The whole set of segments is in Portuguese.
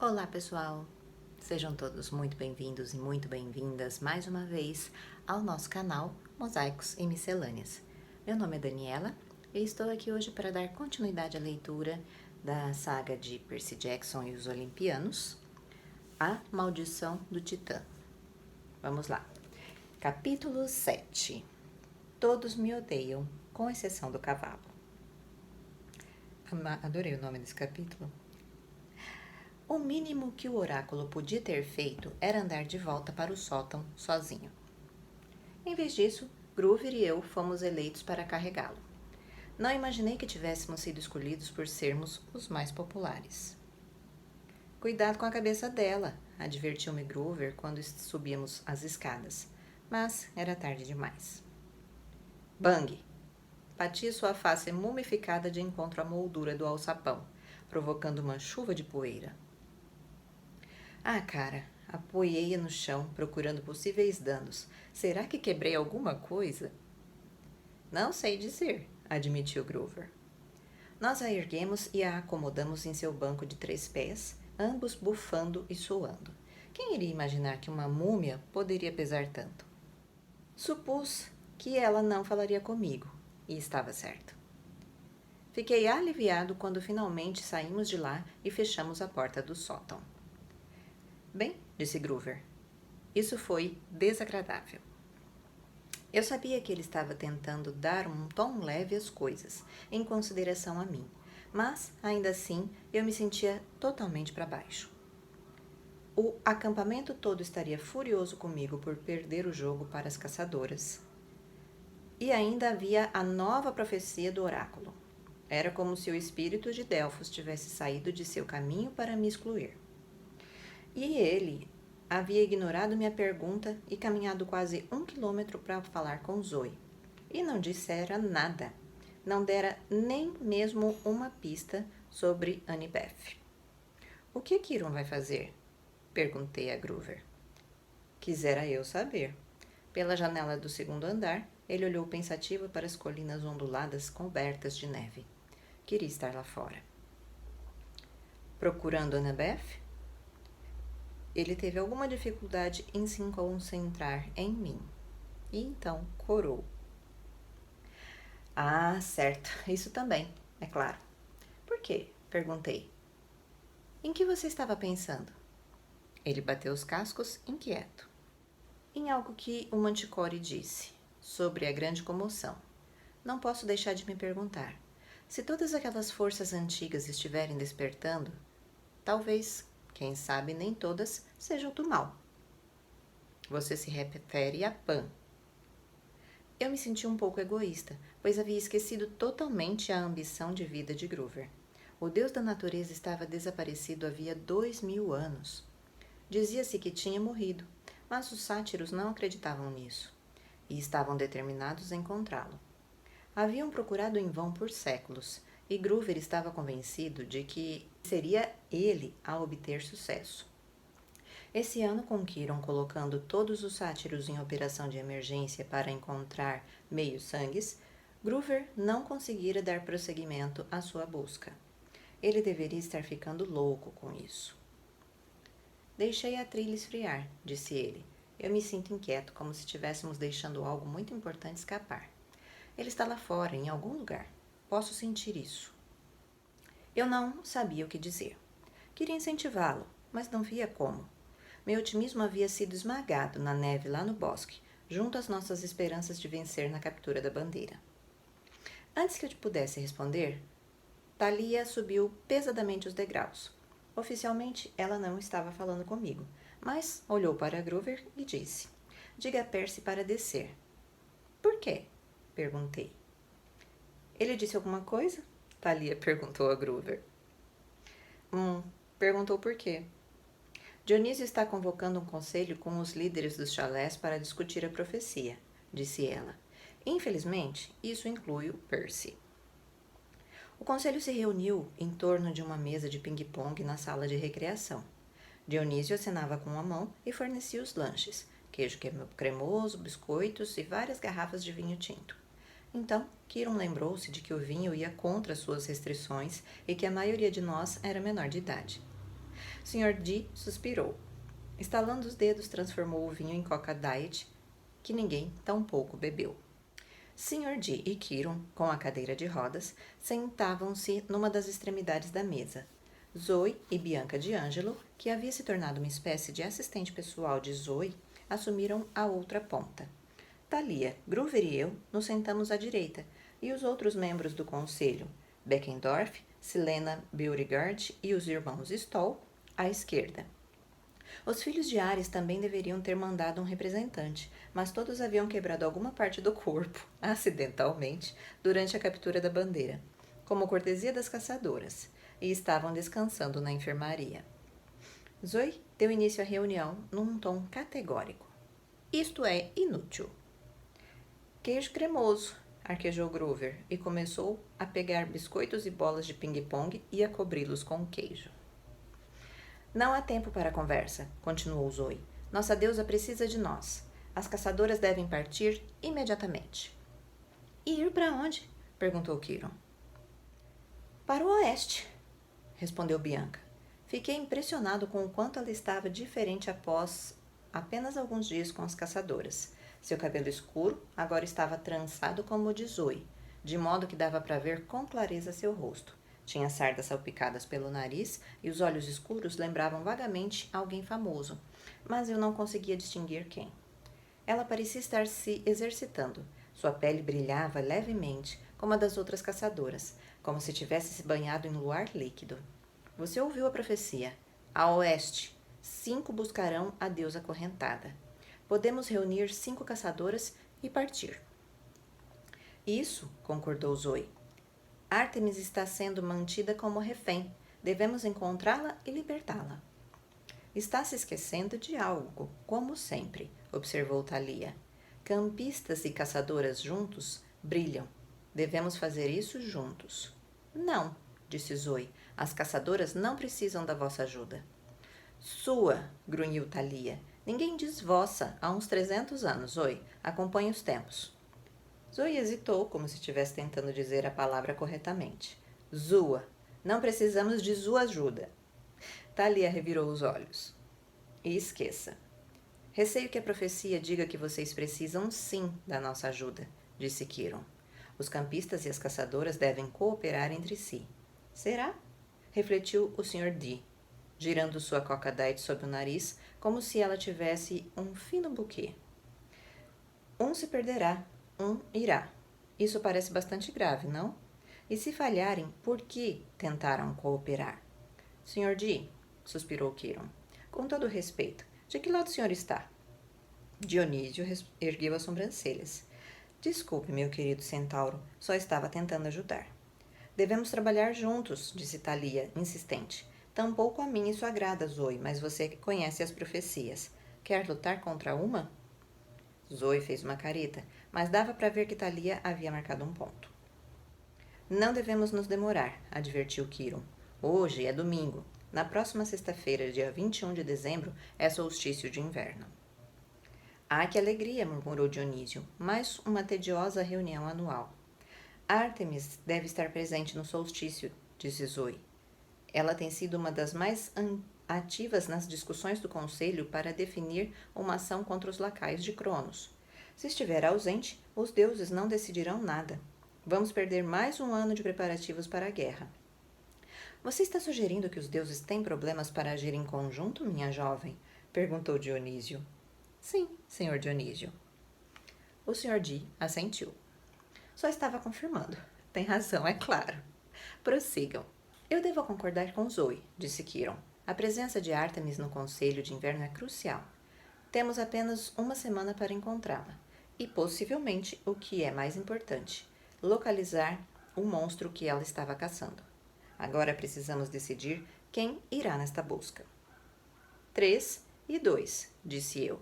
Olá, pessoal! Sejam todos muito bem-vindos e muito bem-vindas mais uma vez ao nosso canal Mosaicos e Miscelâneas. Meu nome é Daniela e estou aqui hoje para dar continuidade à leitura da saga de Percy Jackson e os Olimpianos, A Maldição do Titã. Vamos lá. Capítulo 7. Todos me odeiam, com exceção do cavalo. Adorei o nome desse capítulo. O mínimo que o oráculo podia ter feito era andar de volta para o sótão sozinho. Em vez disso, Groover e eu fomos eleitos para carregá-lo. Não imaginei que tivéssemos sido escolhidos por sermos os mais populares. Cuidado com a cabeça dela, advertiu-me Groover quando subíamos as escadas, mas era tarde demais. Bang! Bati sua face mumificada de encontro à moldura do alçapão, provocando uma chuva de poeira. Ah, cara, apoiei-a no chão, procurando possíveis danos. Será que quebrei alguma coisa? Não sei dizer, admitiu Groover. Nós a erguemos e a acomodamos em seu banco de 3 pés, ambos bufando e suando. Quem iria imaginar que uma múmia poderia pesar tanto? Supus que ela não falaria comigo, e estava certo. Fiquei aliviado quando finalmente saímos de lá e fechamos a porta do sótão. Bem, disse Groover, isso foi desagradável. Eu sabia que ele estava tentando dar um tom leve às coisas, em consideração a mim, mas, ainda assim, eu me sentia totalmente para baixo. O acampamento todo estaria furioso comigo por perder o jogo para as caçadoras. E ainda havia a nova profecia do oráculo. Era como se o espírito de Delfos tivesse saído de seu caminho para me excluir. E ele havia ignorado minha pergunta e caminhado quase 1 quilômetro para falar com Zoe. E não dissera nada. Não dera nem mesmo uma pista sobre Annabeth. O que Kiron vai fazer? Perguntei a Groover. Quisera eu saber. Pela janela do 2º andar, ele olhou pensativo para as colinas onduladas cobertas de neve. Queria estar lá fora. Procurando Annabeth? Ele teve alguma dificuldade em se concentrar em mim. E então corou. Ah, certo. Isso também, é claro. Por quê? Perguntei. Em que você estava pensando? Ele bateu os cascos, inquieto. Em algo que o Manticore disse, sobre a grande comoção. Não posso deixar de me perguntar. Se todas aquelas forças antigas estiverem despertando, talvez, quem sabe nem todas, sejam do mal. Você se refere a Pan. Eu me senti um pouco egoísta, pois havia esquecido totalmente a ambição de vida de Groover. O deus da natureza estava desaparecido havia 2000 anos. Dizia-se que tinha morrido, mas os sátiros não acreditavam nisso, e estavam determinados a encontrá-lo. Haviam procurado em vão por séculos, e Groover estava convencido de que seria ele a obter sucesso. Esse ano, com Kiron colocando todos os sátiros em operação de emergência para encontrar meios-sangues, Groover não conseguira dar prosseguimento à sua busca. Ele deveria estar ficando louco com isso. Deixei a trilha esfriar, disse ele. Eu me sinto inquieto, como se estivéssemos deixando algo muito importante escapar. Ele está lá fora, em algum lugar. Posso sentir isso. Eu não sabia o que dizer. Queria incentivá-lo, mas não via como. Meu otimismo havia sido esmagado na neve lá no bosque, junto às nossas esperanças de vencer na captura da bandeira. Antes que eu pudesse responder, Thalia subiu pesadamente os degraus. Oficialmente, ela não estava falando comigo, mas olhou para Groover e disse: Diga a Percy para descer. Por quê? Perguntei. Ele disse alguma coisa? Thalia perguntou a Groover. Perguntou por quê. Dionísio está convocando um conselho com os líderes dos chalés para discutir a profecia, disse ela. Infelizmente, isso inclui o Percy. O conselho se reuniu em torno de uma mesa de ping-pong na sala de recreação. Dionísio acenava com a mão e fornecia os lanches, queijo cremoso, biscoitos e várias garrafas de vinho tinto. Então, Kiron lembrou-se de que o vinho ia contra suas restrições e que a maioria de nós era menor de idade. Sr. D suspirou. Estalando os dedos, transformou o vinho em Coca Diet, que ninguém tampouco bebeu. Sr. D e Kiron, com a cadeira de rodas, sentavam-se numa das extremidades da mesa. Zoe e Bianca D'Angelo, que havia se tornado uma espécie de assistente pessoal de Zoe, assumiram a outra ponta. Thalia, Groover e eu nos sentamos à direita, e os outros membros do conselho, Beckendorf, Silena Beauregard e os irmãos Stoll, à esquerda. Os filhos de Ares também deveriam ter mandado um representante, mas todos haviam quebrado alguma parte do corpo, acidentalmente, durante a captura da bandeira, como cortesia das caçadoras, e estavam descansando na enfermaria. Zoe deu início à reunião num tom categórico. Isto é inútil. Queijo cremoso, arquejou Groover, e começou a pegar biscoitos e bolas de ping-pong e a cobri-los com queijo. Não há tempo para conversa, continuou Zoe. Nossa deusa precisa de nós. As caçadoras devem partir imediatamente. E ir para onde? Perguntou Kiron. Para o oeste, respondeu Bianca. Fiquei impressionado com o quanto ela estava diferente após apenas alguns dias com as caçadoras. Seu cabelo escuro agora estava trançado como o de Zoe, de modo que dava para ver com clareza seu rosto. Tinha sardas salpicadas pelo nariz e os olhos escuros lembravam vagamente alguém famoso, mas eu não conseguia distinguir quem. Ela parecia estar se exercitando. Sua pele brilhava levemente, como a das outras caçadoras, como se tivesse se banhado em luar líquido. Você ouviu a profecia. A oeste, 5 buscarão a deusa acorrentada. Podemos reunir 5 caçadoras e partir. Isso, concordou Zoe. Ártemis está sendo mantida como refém. Devemos encontrá-la e libertá-la. Está se esquecendo de algo, como sempre, observou Thalia. Campistas e caçadoras juntos brilham. Devemos fazer isso juntos. Não, disse Zoe. As caçadoras não precisam da vossa ajuda. Sua, grunhiu Thalia. Ninguém diz vossa há uns 300 anos, Zoe. Acompanhe os tempos. Zoe hesitou, como se estivesse tentando dizer a palavra corretamente. Zua. Não precisamos de sua ajuda. Thalia revirou os olhos. E esqueça. Receio que a profecia diga que vocês precisam sim da nossa ajuda, disse Kiron. Os campistas e as caçadoras devem cooperar entre si. Será? Refletiu o Sr. D, girando sua Coca Diet sob o nariz, como se ela tivesse um fino buquê. Um se perderá, um irá. Isso parece bastante grave, não? E se falharem, por que tentaram cooperar? Sr. D, suspirou Kiron. Com todo respeito, de que lado o senhor está? Dionísio ergueu as sobrancelhas. Desculpe, meu querido centauro, só estava tentando ajudar. Devemos trabalhar juntos, disse Thalia, insistente. Tampouco a mim isso agrada, Zoe, mas você conhece as profecias. Quer lutar contra uma? Zoe fez uma careta, mas dava para ver que Thalia havia marcado um ponto. Não devemos nos demorar, advertiu Kiron. Hoje é domingo. Na próxima sexta-feira, dia 21 de dezembro, é solstício de inverno. Ah, que alegria, murmurou Dionísio. Mais uma tediosa reunião anual. Ártemis deve estar presente no solstício, disse Zoe. Ela tem sido uma das mais ativas nas discussões do Conselho para definir uma ação contra os lacaios de Cronos. Se estiver ausente, os deuses não decidirão nada. Vamos perder mais um ano de preparativos para a guerra. Você está sugerindo que os deuses têm problemas para agir em conjunto, minha jovem? Perguntou Dionísio. Sim, senhor Dionísio. O Sr. D assentiu. Só estava confirmando. Tem razão, é claro. Prossigam. Eu devo concordar com Zoe, disse Kiron. A presença de Ártemis no Conselho de Inverno é crucial. Temos apenas uma semana para encontrá-la. E, possivelmente, o que é mais importante, localizar o monstro que ela estava caçando. Agora precisamos decidir quem irá nesta busca. 3 e 2, disse eu.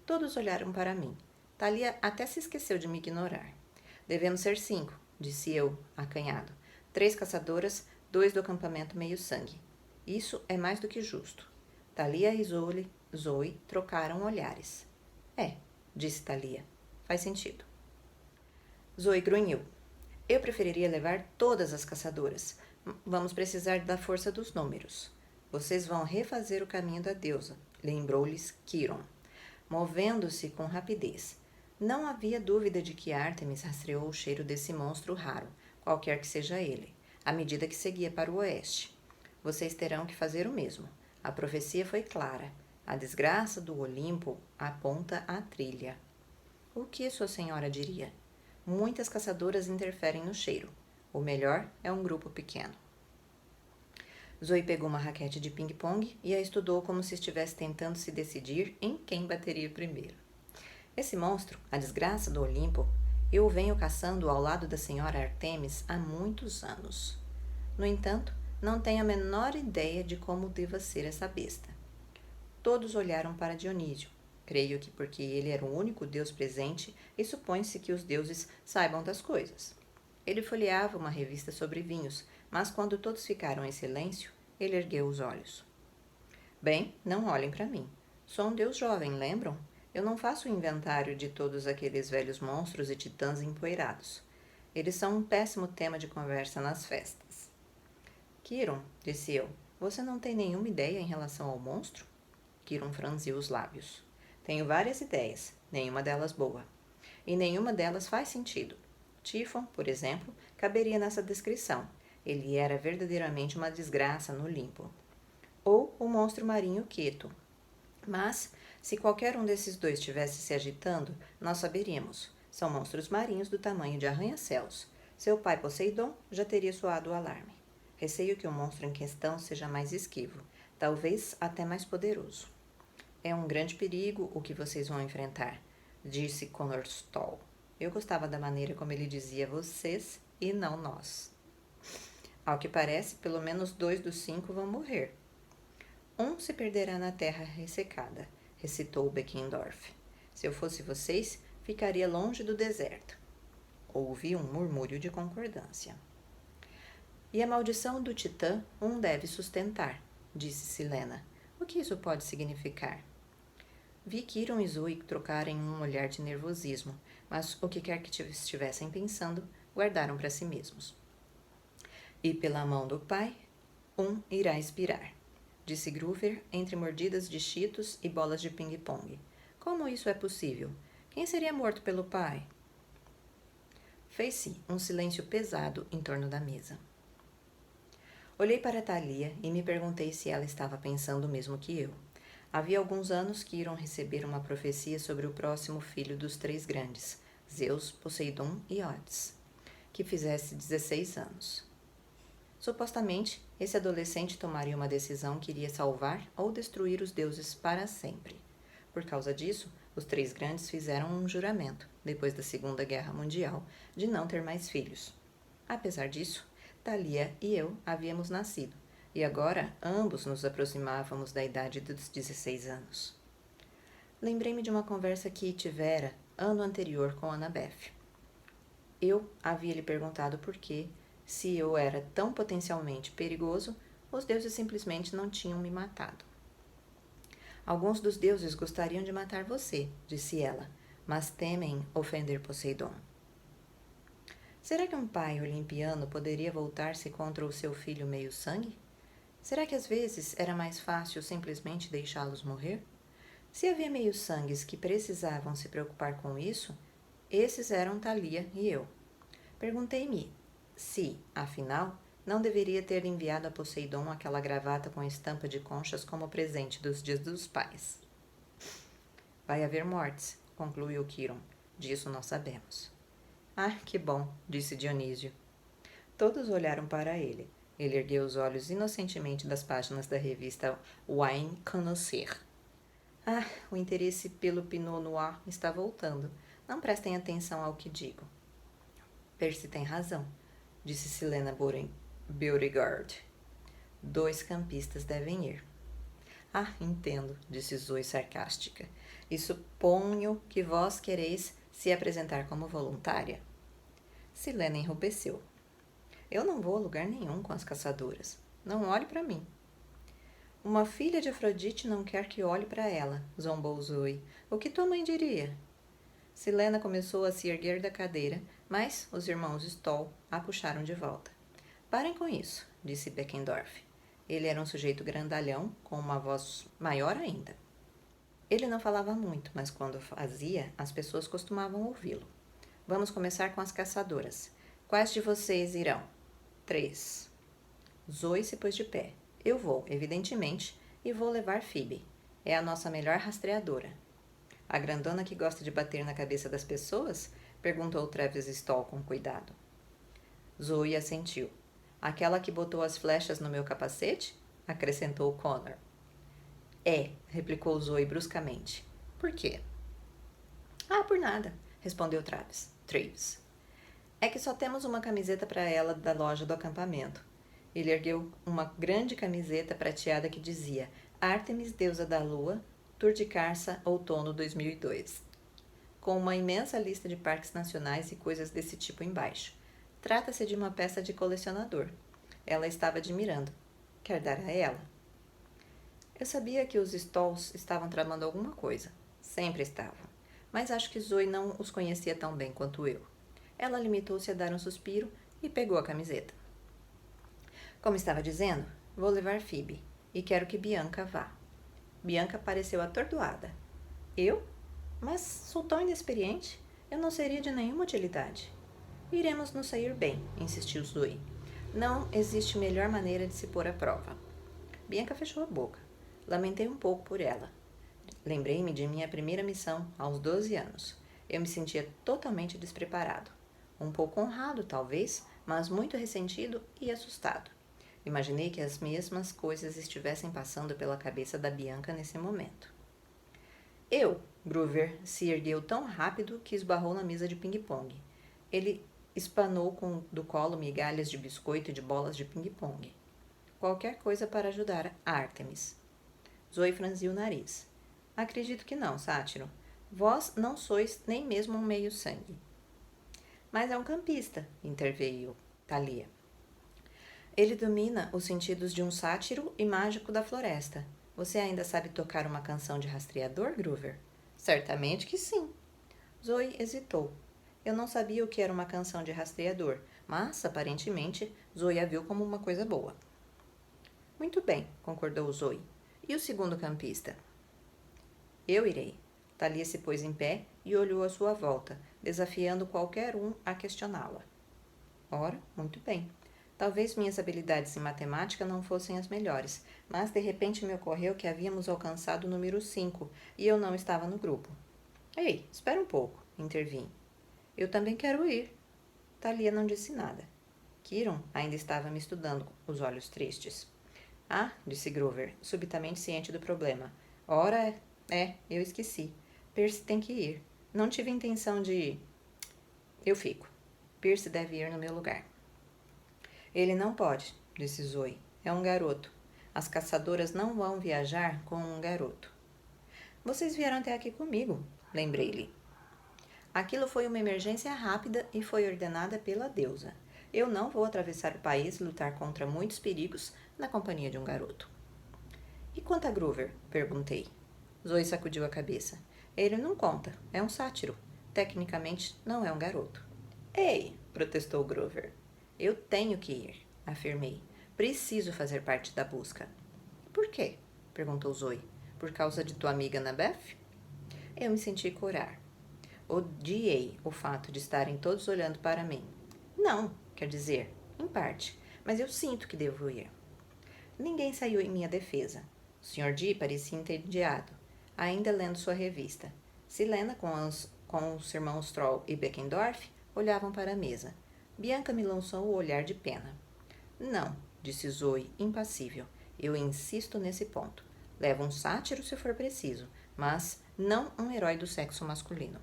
Todos olharam para mim. Thalia até se esqueceu de me ignorar. Devemos ser 5, disse eu, acanhado. 3 caçadoras, 2 do acampamento meio-sangue. Isso é mais do que justo. Thalia e Zoe trocaram olhares. É, disse Thalia. Faz sentido. Zoe grunhiu. Eu preferiria levar todas as caçadoras. Vamos precisar da força dos números. Vocês vão refazer o caminho da deusa, lembrou-lhes Quiron, movendo-se com rapidez. Não havia dúvida de que Ártemis rastreou o cheiro desse monstro raro, qualquer que seja ele, à medida que seguia para o oeste. Vocês terão que fazer o mesmo. A profecia foi clara. A desgraça do Olimpo aponta a trilha. O que sua senhora diria? Muitas caçadoras interferem no cheiro. O melhor é um grupo pequeno. Zoe pegou uma raquete de ping-pong e a estudou como se estivesse tentando se decidir em quem bateria primeiro. Esse monstro, a desgraça do Olimpo, eu o venho caçando ao lado da senhora Artemis há muitos anos. No entanto, não tenho a menor ideia de como deva ser essa besta. Todos olharam para Dionísio. Creio que porque ele era o único deus presente e supõe-se que os deuses saibam das coisas. Ele folheava uma revista sobre vinhos, mas quando todos ficaram em silêncio, ele ergueu os olhos. Bem, não olhem para mim. Sou um deus jovem, lembram? Eu não faço o inventário de todos aqueles velhos monstros e titãs empoeirados. Eles são um péssimo tema de conversa nas festas. Quiron, disse eu, você não tem nenhuma ideia em relação ao monstro? Quiron franziu os lábios. Tenho várias ideias, nenhuma delas boa. E nenhuma delas faz sentido. Tifon, por exemplo, caberia nessa descrição. Ele era verdadeiramente uma desgraça no Olimpo. Ou o monstro marinho Queto. Mas, se qualquer um desses dois estivesse se agitando, nós saberíamos. São monstros marinhos do tamanho de arranha-céus. Seu pai Poseidon já teria soado o alarme. Receio que o monstro em questão seja mais esquivo, talvez até mais poderoso. É um grande perigo o que vocês vão enfrentar, disse Connor Stoll. Eu gostava da maneira como ele dizia vocês e não nós. Ao que parece, pelo menos 2 dos 5 vão morrer. Um se perderá na terra ressecada, recitou Beckendorf. Se eu fosse vocês, ficaria longe do deserto. Houve um murmúrio de concordância. E a maldição do Titã um deve sustentar, disse Silena. O que isso pode significar? Vi Quiron e Zoe trocarem um olhar de nervosismo, mas o que quer que estivessem pensando, guardaram para si mesmos. E pela mão do pai, um irá expirar, disse Groover entre mordidas de cheetos e bolas de ping-pong. Como isso é possível? Quem seria morto pelo pai? Fez-se um silêncio pesado em torno da mesa. Olhei para Thalia e me perguntei se ela estava pensando o mesmo que eu. Havia alguns anos que iriam receber uma profecia sobre o próximo filho dos 3 grandes, Zeus, Poseidon e Hades, que fizesse 16 anos. Supostamente, esse adolescente tomaria uma decisão que iria salvar ou destruir os deuses para sempre. Por causa disso, os 3 grandes fizeram um juramento, depois da Segunda Guerra Mundial, de não ter mais filhos. Apesar disso, Thalia e eu havíamos nascido, e agora ambos nos aproximávamos da idade dos 16 anos. Lembrei-me de uma conversa que tivera ano anterior com Annabeth. Eu havia lhe perguntado por que, se eu era tão potencialmente perigoso, os deuses simplesmente não tinham me matado. Alguns dos deuses gostariam de matar você, disse ela, mas temem ofender Poseidon. Será que um pai olimpiano poderia voltar-se contra o seu filho meio-sangue? Será que às vezes era mais fácil simplesmente deixá-los morrer? Se havia meio-sangues que precisavam se preocupar com isso, esses eram Thalia e eu. Perguntei-me se, afinal, não deveria ter enviado a Poseidon aquela gravata com estampa de conchas como presente dos dias dos pais. Vai haver mortes, concluiu Quiron. Disso nós sabemos. Ah, que bom, disse Dionísio. Todos olharam para ele. Ele ergueu os olhos inocentemente das páginas da revista Wine Connoisseur. Ah, o interesse pelo Pinot Noir está voltando. Não prestem atenção ao que digo. Percy tem razão, disse Silena Beauregard. 2 campistas devem ir. Ah, entendo, disse Zoe sarcástica. E suponho que vós quereis se apresentar como voluntária. Silena enrubesceu. Eu não vou a lugar nenhum com as caçadoras. Não olhe para mim. Uma filha de Afrodite não quer que olhe para ela, zombou Zoe. O que tua mãe diria? Silena começou a se erguer da cadeira, mas os irmãos Stoll a puxaram de volta. Parem com isso, disse Beckendorf. Ele era um sujeito grandalhão, com uma voz maior ainda. Ele não falava muito, mas quando fazia, as pessoas costumavam ouvi-lo. Vamos começar com as caçadoras. Quais de vocês irão? 3. Zoe se pôs de pé. Eu vou, evidentemente, e vou levar Phoebe. É a nossa melhor rastreadora. A grandona que gosta de bater na cabeça das pessoas? Perguntou Travis Stoll com cuidado. Zoe assentiu. Aquela que botou as flechas no meu capacete? Acrescentou Connor. É, replicou Zoe bruscamente. Por quê? Ah, por nada, respondeu Travis. É que só temos uma camiseta para ela da loja do acampamento. Ele ergueu uma grande camiseta prateada que dizia Artemis, deusa da lua, Tour de Carça, outono 2002. Com uma imensa lista de parques nacionais e coisas desse tipo embaixo. Trata-se de uma peça de colecionador. Ela estava admirando. Quer dar a ela? Eu sabia que os Stolls estavam tramando alguma coisa. Sempre estavam. Mas acho que Zoe não os conhecia tão bem quanto eu. Ela limitou-se a dar um suspiro e pegou a camiseta. Como estava dizendo, vou levar Phoebe e quero que Bianca vá. Bianca pareceu atordoada. Eu? Mas sou tão inexperiente, eu não seria de nenhuma utilidade. Iremos nos sair bem, insistiu Zoe. Não existe melhor maneira de se pôr à prova. Bianca fechou a boca. Lamentei um pouco por ela. Lembrei-me de minha primeira missão, aos 12 anos. Eu me sentia totalmente despreparado. Um pouco honrado, talvez, mas muito ressentido e assustado. Imaginei que as mesmas coisas estivessem passando pela cabeça da Bianca nesse momento. Groover se ergueu tão rápido que esbarrou na mesa de ping-pong. Ele espanou do colo migalhas de biscoito e de bolas de ping-pong. Qualquer coisa para ajudar a Artemis. Zoe franziu o nariz. Acredito que não, sátiro. Vós não sois nem mesmo um meio-sangue. Mas é um campista, interveio Thalia. Ele domina os sentidos de um sátiro e mágico da floresta. Você ainda sabe tocar uma canção de rastreador, Groover? Certamente que sim. Zoe hesitou. Eu não sabia o que era uma canção de rastreador, mas, aparentemente, Zoe a viu como uma coisa boa. Muito bem, concordou Zoe. E o segundo campista? Eu irei. Thalia se pôs em pé e olhou à sua volta, desafiando qualquer um a questioná-la. Ora, muito bem. Talvez minhas habilidades em matemática não fossem as melhores, mas de repente me ocorreu que havíamos alcançado o número 5 e eu não estava no grupo. Ei, espera um pouco, intervim. Eu também quero ir. Thalia não disse nada. Kiron ainda estava me estudando, os olhos tristes. Ah, disse Groover, subitamente ciente do problema. Ora, eu esqueci. Percy tem que ir. Não tive intenção de... Eu fico. Percy deve ir no meu lugar. Ele não pode, disse Zoe. É um garoto. As caçadoras não vão viajar com um garoto. Vocês vieram até aqui comigo, lembrei-lhe. Aquilo foi uma emergência rápida e foi ordenada pela deusa. Eu não vou atravessar o país e lutar contra muitos perigos na companhia de um garoto. E quanto a Groover? Perguntei. Zoe sacudiu a cabeça. Ele não conta, é um sátiro. Tecnicamente, não é um garoto. Ei, protestou Groover. Eu tenho que ir, afirmei. Preciso fazer parte da busca. Por quê? Perguntou Zoe. Por causa de tua amiga Annabeth? Eu me senti corar. Odiei o fato de estarem todos olhando para mim. Não, quer dizer, em parte, mas eu sinto que devo ir. Ninguém saiu em minha defesa. O Sr. Dee parecia entediado, ainda lendo sua revista. Silena, com os irmãos Troll e Beckendorf, olhavam para a mesa. Bianca me lançou o olhar de pena. Não, disse Zoe, impassível. Eu insisto nesse ponto. Levo um sátiro se for preciso, mas não um herói do sexo masculino.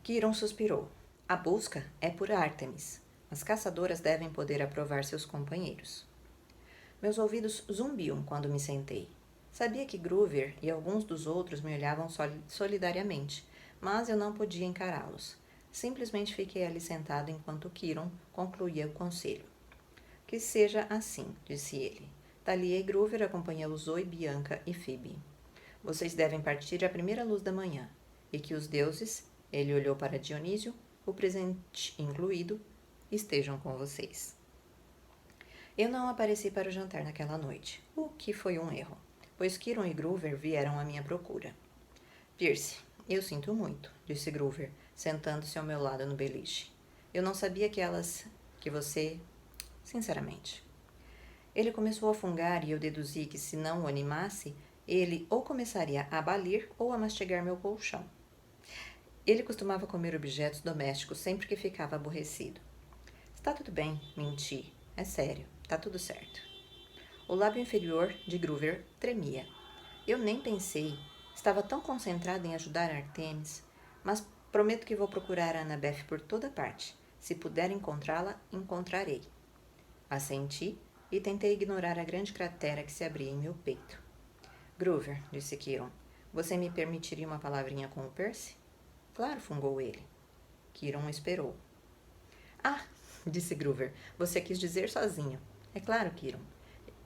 Kiron suspirou. A busca é por Artemis. As caçadoras devem poder aprovar seus companheiros. Meus ouvidos zumbiam quando me sentei. Sabia que Groover e alguns dos outros me olhavam solidariamente, mas eu não podia encará-los. Simplesmente fiquei ali sentado enquanto Kiron concluía o conselho. Que seja assim, disse ele. Thalia e Groover acompanham Zoe, Bianca e Phoebe. Vocês devem partir à primeira luz da manhã, e que os deuses, ele olhou para Dionísio, o presente incluído, estejam com vocês. Eu não apareci para o jantar naquela noite, o que foi um erro, pois Kiron e Groover vieram à minha procura. Percy, eu sinto muito, disse Groover, sentando-se ao meu lado no beliche. Eu não sabia que você... Sinceramente. Ele começou a fungar e eu deduzi que, se não o animasse, ele ou começaria a balir ou a mastigar meu colchão. Ele costumava comer objetos domésticos sempre que ficava aborrecido. Está tudo bem, menti. É sério, está tudo certo. O lábio inferior de Groover tremia. Eu nem pensei. Estava tão concentrada em ajudar Artemis, mas prometo que vou procurar a Annabeth por toda parte. Se puder encontrá-la, encontrarei. Assenti e tentei ignorar a grande cratera que se abria em meu peito. Groover, disse Kiron, você me permitiria uma palavrinha com o Percy? Claro, fungou ele. Kiron esperou. Ah, disse Groover, você quis dizer sozinho. É claro, Kiron.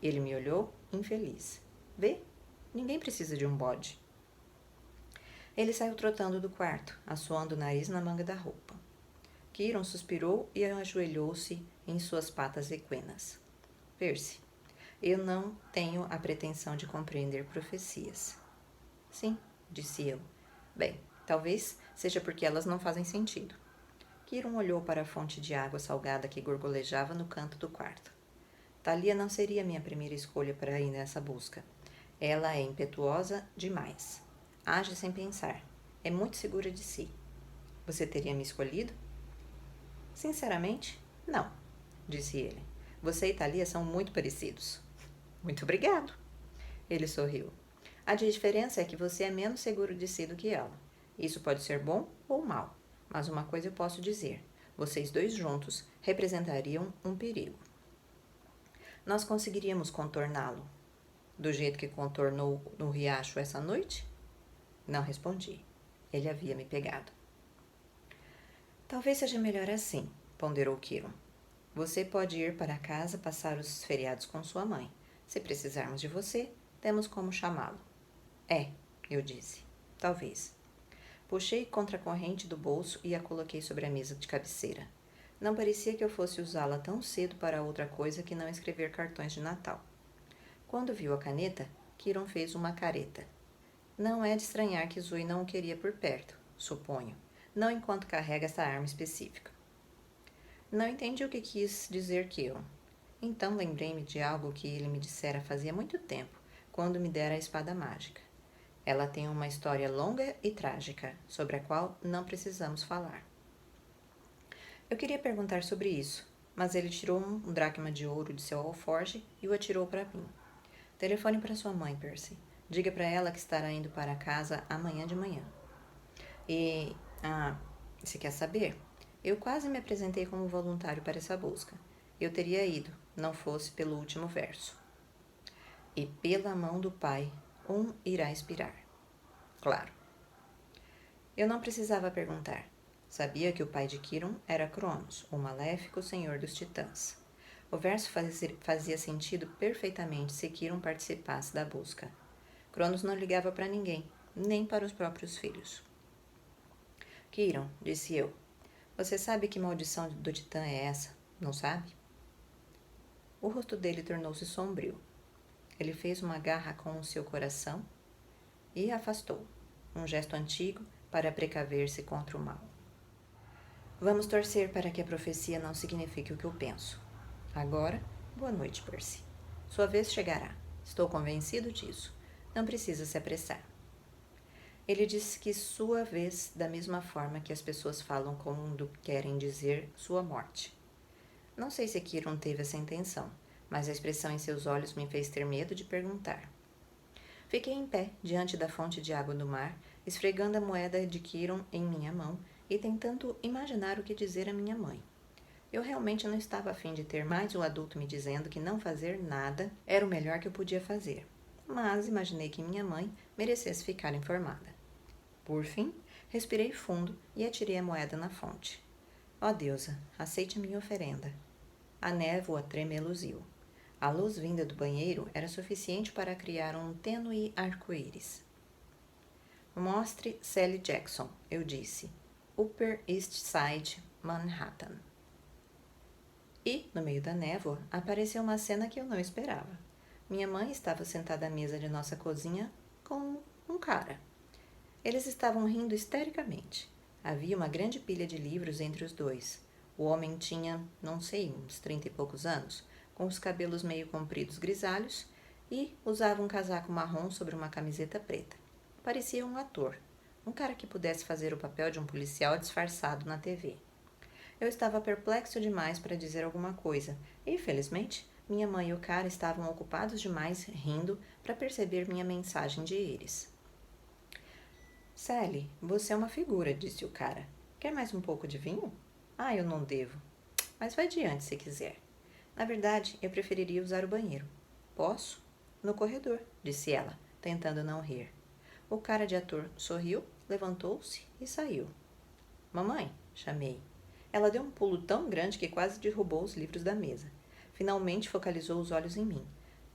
Ele me olhou, infeliz. Vê? Ninguém precisa de um bode. Ele saiu trotando do quarto, assoando o nariz na manga da roupa. Kiron suspirou e ajoelhou-se em suas patas equinas. Percy, eu não tenho a pretensão de compreender profecias. Sim, disse eu. Bem, talvez seja porque elas não fazem sentido. Kiron olhou para a fonte de água salgada que gorgolejava no canto do quarto. Thalia não seria minha primeira escolha para ir nessa busca. Ela é impetuosa demais. Age sem pensar. É muito segura de si. Você teria me escolhido? Sinceramente, não, disse ele. Você e Thalia são muito parecidos. Muito obrigado. Ele sorriu. A diferença é que você é menos seguro de si do que ela. Isso pode ser bom ou mal, mas uma coisa eu posso dizer. Vocês dois juntos representariam um perigo. Nós conseguiríamos contorná-lo. Do jeito que contornou no riacho essa noite? Não respondi. Ele havia me pegado. Talvez seja melhor assim, ponderou Kiron. Você pode ir para casa passar os feriados com sua mãe. Se precisarmos de você, temos como chamá-lo. É, eu disse. Talvez. Puxei contra a corrente do bolso e a coloquei sobre a mesa de cabeceira. Não parecia que eu fosse usá-la tão cedo para outra coisa que não escrever cartões de Natal. Quando viu a caneta, Kiron fez uma careta. Não é de estranhar que Zoe não o queria por perto, suponho. Não enquanto carrega essa arma específica. Não entendi o que quis dizer Kiron. Então lembrei-me de algo que ele me dissera fazia muito tempo, quando me dera a espada mágica. Ela tem uma história longa e trágica, sobre a qual não precisamos falar. Eu queria perguntar sobre isso, mas ele tirou um dracma de ouro de seu alforje e o atirou para mim. Telefone para sua mãe, Percy. Diga para ela que estará indo para casa amanhã de manhã. Você quer saber? Eu quase me apresentei como voluntário para essa busca. Eu teria ido, não fosse pelo último verso. E pela mão do Pai, um irá expirar. Claro. Eu não precisava perguntar. Sabia que o pai de Kiron era Cronos, o maléfico senhor dos titãs. O verso fazia sentido perfeitamente se Kiron participasse da busca. Cronos não ligava para ninguém, nem para os próprios filhos. Kiron, disse eu, você sabe que maldição do titã é essa, não sabe? O rosto dele tornou-se sombrio. Ele fez uma garra com o seu coração e afastou, um gesto antigo para precaver-se contra o mal. Vamos torcer para que a profecia não signifique o que eu penso. Agora, boa noite, Percy. Sua vez chegará. Estou convencido disso. Não precisa se apressar. Ele disse que sua vez, da mesma forma que as pessoas falam quando querem dizer sua morte. Não sei se Kiron teve essa intenção, mas a expressão em seus olhos me fez ter medo de perguntar. Fiquei em pé, diante da fonte de água do mar, esfregando a moeda de Kiron em minha mão e tentando imaginar o que dizer à minha mãe. Eu realmente não estava a fim de ter mais um adulto me dizendo que não fazer nada era o melhor que eu podia fazer, mas imaginei que minha mãe merecesse ficar informada. Por fim, respirei fundo e atirei a moeda na fonte. Ó deusa, aceite a minha oferenda. A névoa tremeluziu. A luz vinda do banheiro era suficiente para criar um tênue arco-íris. Mostre Sally Jackson, eu disse. Upper East Side, Manhattan. E, no meio da névoa, apareceu uma cena que eu não esperava. Minha mãe estava sentada à mesa de nossa cozinha com um cara. Eles estavam rindo histericamente. Havia uma grande pilha de livros entre os dois. O homem tinha, não sei, uns 30 e poucos anos, com os cabelos meio compridos grisalhos e usava um casaco marrom sobre uma camiseta preta. Parecia um ator, um cara que pudesse fazer o papel de um policial disfarçado na TV. Eu estava perplexo demais para dizer alguma coisa e, felizmente, minha mãe e o cara estavam ocupados demais rindo para perceber minha mensagem de íris. Sally, você é uma figura, disse o cara. Quer mais um pouco de vinho? Ah, eu não devo. Mas vai adiante se quiser. Na verdade, eu preferiria usar o banheiro. Posso? No corredor, disse ela, tentando não rir. O cara de ator sorriu, levantou-se e saiu. Mamãe, chamei. Ela deu um pulo tão grande que quase derrubou os livros da mesa. Finalmente focalizou os olhos em mim.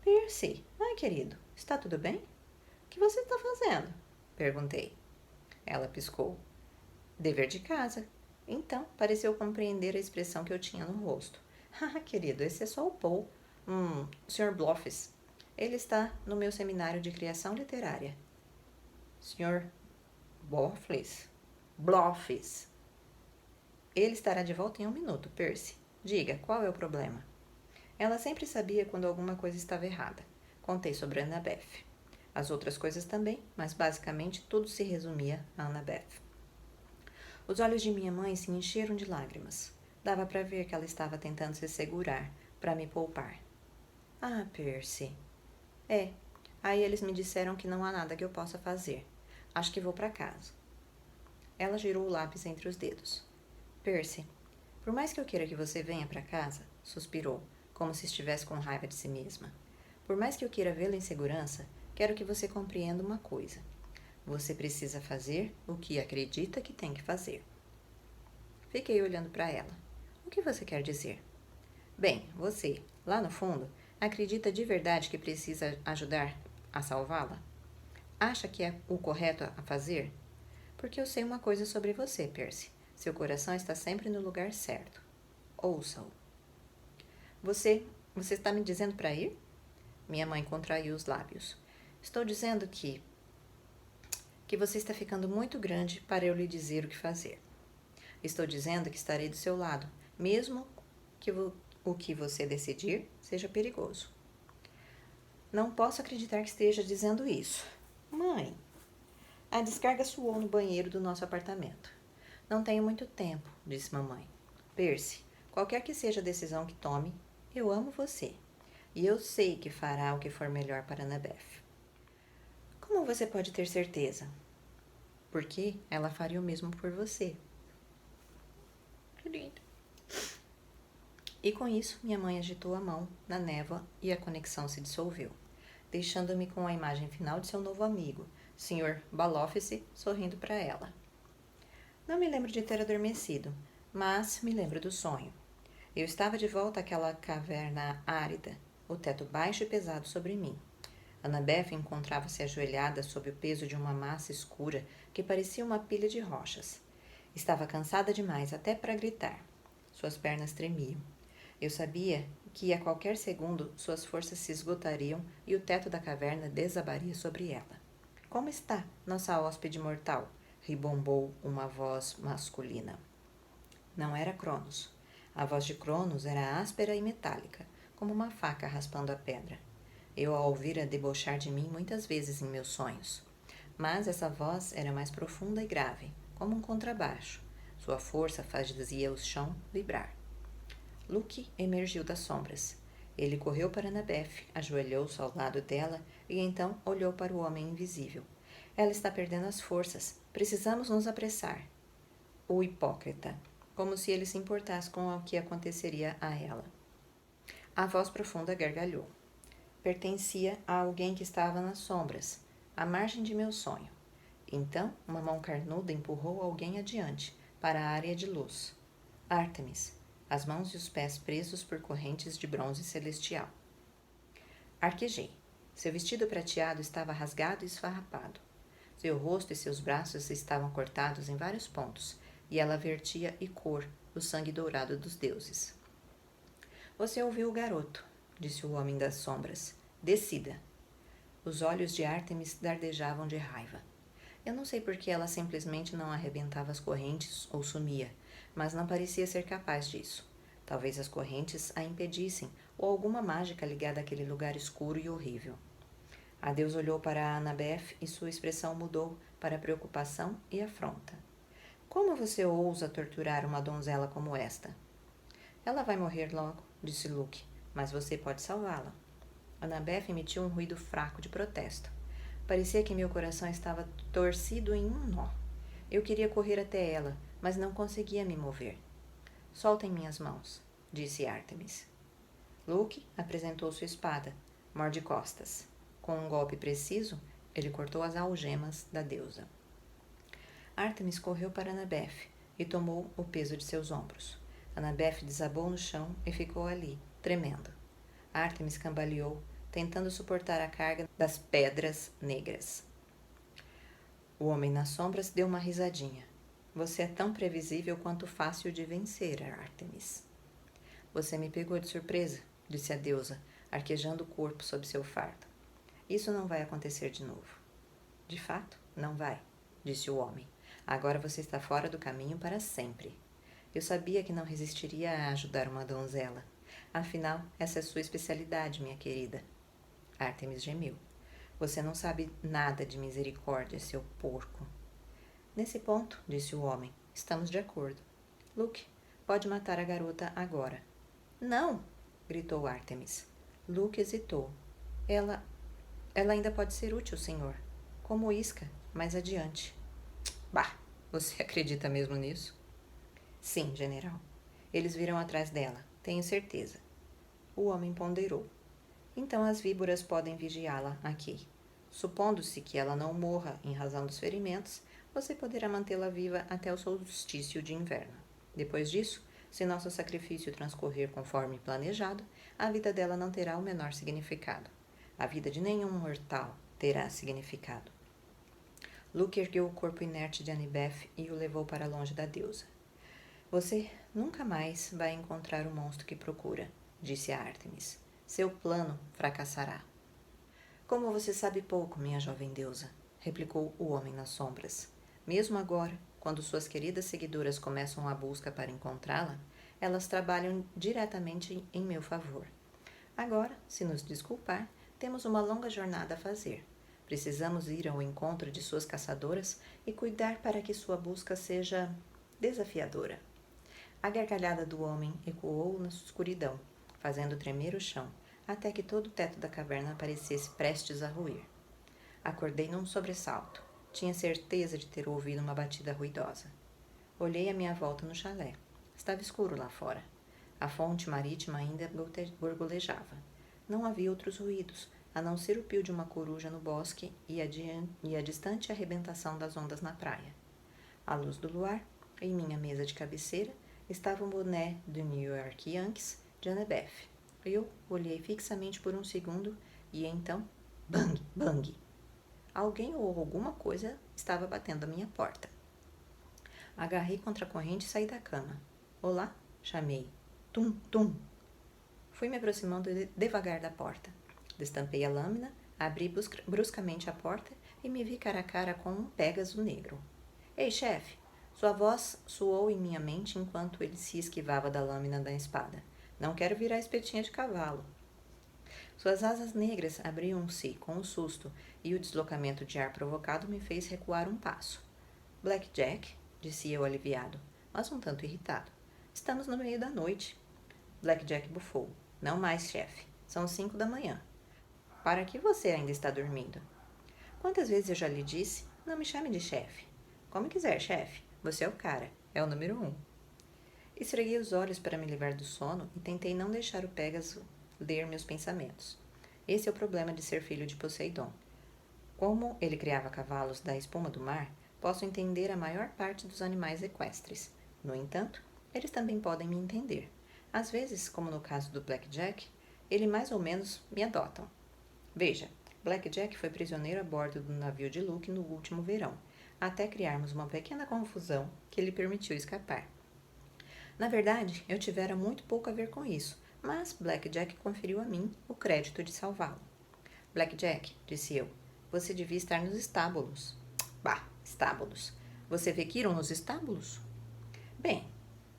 Percy, ai querido, está tudo bem? O que você está fazendo? Perguntei. Ela piscou. Dever de casa. Então, pareceu compreender a expressão que eu tinha no rosto. Ah, querido, esse é só o Paul. Sr. Bloffs. Ele está no meu seminário de criação literária. Sr. Bloffs? Bloffs. Ele estará de volta em 1 minuto, Percy. Diga, qual é o problema? Ela sempre sabia quando alguma coisa estava errada. Contei sobre Annabeth. As outras coisas também, mas basicamente tudo se resumia a Annabeth. Os olhos de minha mãe se encheram de lágrimas. Dava para ver que ela estava tentando se segurar para me poupar. Ah, Percy. Aí eles me disseram que não há nada que eu possa fazer. Acho que vou para casa. Ela girou o lápis entre os dedos. Percy, por mais que eu queira que você venha para casa, suspirou, como se estivesse com raiva de si mesma. Por mais que eu queira vê-la em segurança, quero que você compreenda uma coisa. Você precisa fazer o que acredita que tem que fazer. Fiquei olhando para ela. O que você quer dizer? Bem, você, lá no fundo, acredita de verdade que precisa ajudar a salvá-la? Acha que é o correto a fazer? Porque eu sei uma coisa sobre você, Percy. Seu coração está sempre no lugar certo. Ouça-o. Você está me dizendo para ir? Minha mãe contraiu os lábios. Estou dizendo que você está ficando muito grande para eu lhe dizer o que fazer. Estou dizendo que estarei do seu lado, mesmo que o que você decidir seja perigoso. Não posso acreditar que esteja dizendo isso. Mãe, a descarga soou no banheiro do nosso apartamento. Não tenho muito tempo, disse mamãe. Percy, qualquer que seja a decisão que tome, eu amo você. E eu sei que fará o que for melhor para Annabeth. Como você pode ter certeza? Porque ela faria o mesmo por você. Que lindo. E com isso, minha mãe agitou a mão na névoa e a conexão se dissolveu, deixando-me com a imagem final de seu novo amigo, Sr. Baloffice, sorrindo para ela. Não me lembro de ter adormecido, mas me lembro do sonho. Eu estava de volta àquela caverna árida, o teto baixo e pesado sobre mim. Annabeth encontrava-se ajoelhada sob o peso de uma massa escura que parecia uma pilha de rochas. Estava cansada demais até para gritar. Suas pernas tremiam. Eu sabia que a qualquer segundo suas forças se esgotariam e o teto da caverna desabaria sobre ela. Como está, nossa hóspede mortal? Ribombou uma voz masculina. Não era Cronos. A voz de Cronos era áspera e metálica, como uma faca raspando a pedra. Eu a ouvira debochar de mim muitas vezes em meus sonhos. Mas essa voz era mais profunda e grave, como um contrabaixo. Sua força fazia o chão vibrar. Luke emergiu das sombras. Ele correu para Annabeth, ajoelhou-se ao lado dela e então olhou para o homem invisível. Ela está perdendo as forças. Precisamos nos apressar. O hipócrita, como se ele se importasse com o que aconteceria a ela. A voz profunda gargalhou. Pertencia a alguém que estava nas sombras, à margem de meu sonho. Então, uma mão carnuda empurrou alguém adiante, para a área de luz. Ártemis, as mãos e os pés presos por correntes de bronze celestial. Arquejei. Seu vestido prateado estava rasgado e esfarrapado. Seu rosto e seus braços estavam cortados em vários pontos, e ela vertia icor, o sangue dourado dos deuses. Você ouviu o garoto, disse o homem das sombras. Decida. Os olhos de Ártemis dardejavam de raiva. Eu não sei por que ela simplesmente não arrebentava as correntes ou sumia, mas não parecia ser capaz disso. Talvez as correntes a impedissem, ou alguma mágica ligada àquele lugar escuro e horrível. A deusa olhou para Annabeth e sua expressão mudou para preocupação e afronta. Como você ousa torturar uma donzela como esta? Ela vai morrer logo, disse Luke, mas você pode salvá-la. Annabeth emitiu um ruído fraco de protesto. Parecia que meu coração estava torcido em um nó. Eu queria correr até ela, mas não conseguia me mover. Soltem minhas mãos, disse Ártemis. Luke apresentou sua espada, morde-costas. Com um golpe preciso, ele cortou as algemas da deusa. Ártemis correu para Annabeth e tomou o peso de seus ombros. Annabeth desabou no chão e ficou ali, tremendo. Ártemis cambaleou, tentando suportar a carga das pedras negras. O homem nas sombras deu uma risadinha. Você é tão previsível quanto fácil de vencer, Ártemis. Você me pegou de surpresa, disse a deusa, arquejando o corpo sob seu fardo. Isso não vai acontecer de novo. De fato, não vai, disse o homem. Agora você está fora do caminho para sempre. Eu sabia que não resistiria a ajudar uma donzela. Afinal, essa é sua especialidade, minha querida. Ártemis gemeu. Você não sabe nada de misericórdia, seu porco. Nesse ponto, disse o homem, estamos de acordo. Luke, pode matar a garota agora. Não! Gritou Ártemis. Luke hesitou. Ela ainda pode ser útil, senhor. Como isca, mais adiante. Bah, você acredita mesmo nisso? Sim, general. Eles virão atrás dela, tenho certeza. O homem ponderou. Então as víboras podem vigiá-la aqui. Supondo-se que ela não morra em razão dos ferimentos, você poderá mantê-la viva até o solstício de inverno. Depois disso, se nosso sacrifício transcorrer conforme planejado, a vida dela não terá o menor significado. A vida de nenhum mortal terá significado. Luke ergueu o corpo inerte de Annabeth e o levou para longe da deusa. Você nunca mais vai encontrar o monstro que procura, disse a Ártemis. Seu plano fracassará. Como você sabe pouco, minha jovem deusa, replicou o homem nas sombras. Mesmo agora, quando suas queridas seguidoras começam a busca para encontrá-la, elas trabalham diretamente em meu favor. Agora, se nos desculpar, temos uma longa jornada a fazer. Precisamos ir ao encontro de suas caçadoras e cuidar para que sua busca seja desafiadora. A gargalhada do homem ecoou na escuridão, fazendo tremer o chão, até que todo o teto da caverna parecesse prestes a ruir. Acordei num sobressalto. Tinha certeza de ter ouvido uma batida ruidosa. Olhei à minha volta no chalé. Estava escuro lá fora. A fonte marítima ainda borbolejava. Não havia outros ruídos, a não ser o pio de uma coruja no bosque e a distante arrebentação das ondas na praia. À luz do luar, em minha mesa de cabeceira, estava o boné do New York Yankees de Annabeth. Eu olhei fixamente por um segundo e então, bang, bang! Alguém ou alguma coisa estava batendo à minha porta. Agarrei contra a corrente e saí da cama. Olá, chamei. Tum, tum. Fui me aproximando devagar da porta. Destampei a lâmina, abri bruscamente a porta e me vi cara a cara com um Pégaso negro. Ei, chefe! Sua voz soou em minha mente enquanto ele se esquivava da lâmina da espada. Não quero virar espetinha de cavalo. Suas asas negras abriam-se com um susto e o deslocamento de ar provocado me fez recuar um passo. Black Jack, disse eu aliviado, mas um tanto irritado. Estamos no meio da noite. Black Jack bufou. Não mais, chefe. São 5 da manhã. Para que você ainda está dormindo? Quantas vezes eu já lhe disse? Não me chame de chefe. Como quiser, chefe. Você é o cara. É o número 1. Esfreguei os olhos para me livrar do sono e tentei não deixar o Pégaso ler meus pensamentos. Esse é o problema de ser filho de Poseidon. Como ele criava cavalos da espuma do mar, posso entender a maior parte dos animais equestres. No entanto, eles também podem me entender. Às vezes, como no caso do Black Jack, eles mais ou menos me adotam. Veja, Black Jack foi prisioneiro a bordo do navio de Luke no último verão, até criarmos uma pequena confusão que lhe permitiu escapar. Na verdade, eu tivera muito pouco a ver com isso, mas Blackjack conferiu a mim o crédito de salvá-lo. Blackjack, disse eu, você devia estar nos estábulos. Bah, estábulos. Você vê Kiron nos estábulos? Bem,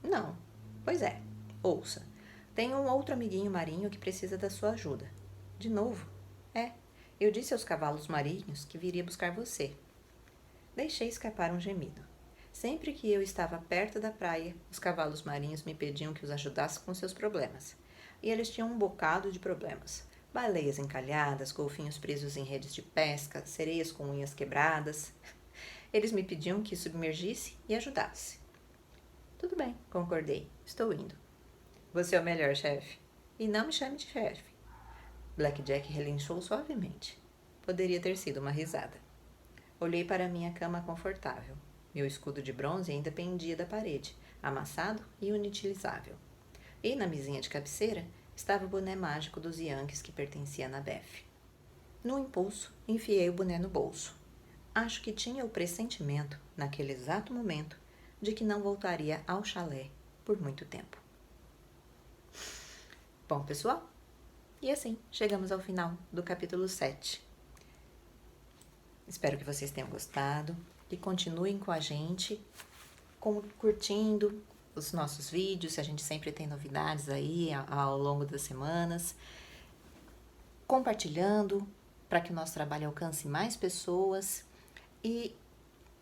não. Pois é. Ouça. Tenho um outro amiguinho marinho que precisa da sua ajuda. De novo? É. Eu disse aos cavalos marinhos que viria buscar você. Deixei escapar um gemido. Sempre que eu estava perto da praia, os cavalos marinhos me pediam que os ajudasse com seus problemas. E eles tinham um bocado de problemas. Baleias encalhadas, golfinhos presos em redes de pesca, sereias com unhas quebradas. Eles me pediam que submergisse e ajudasse. Tudo bem, concordei. Estou indo. Você é o melhor, chefe. E não me chame de chefe. Blackjack relinchou suavemente. Poderia ter sido uma risada. Olhei para minha cama confortável. Meu escudo de bronze ainda pendia da parede, amassado e inutilizável. E na mesinha de cabeceira estava o boné mágico dos Yankees que pertencia a Annabeth. No impulso, enfiei o boné no bolso. Acho que tinha o pressentimento, naquele exato momento, de que não voltaria ao chalé por muito tempo. Bom, pessoal, e assim chegamos ao final do capítulo 7. Espero que vocês tenham gostado, que continuem com a gente, curtindo os nossos vídeos, a gente sempre tem novidades aí ao longo das semanas, compartilhando para que o nosso trabalho alcance mais pessoas e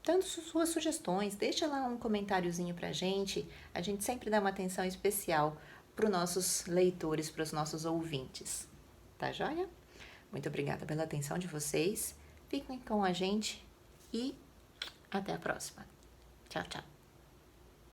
dando suas sugestões, deixa lá um comentáriozinho pra gente, a gente sempre dá uma atenção especial para os nossos leitores, para os nossos ouvintes, tá joia? Muito obrigada pela atenção de vocês, fiquem com a gente e até a próxima. Tchau, tchau.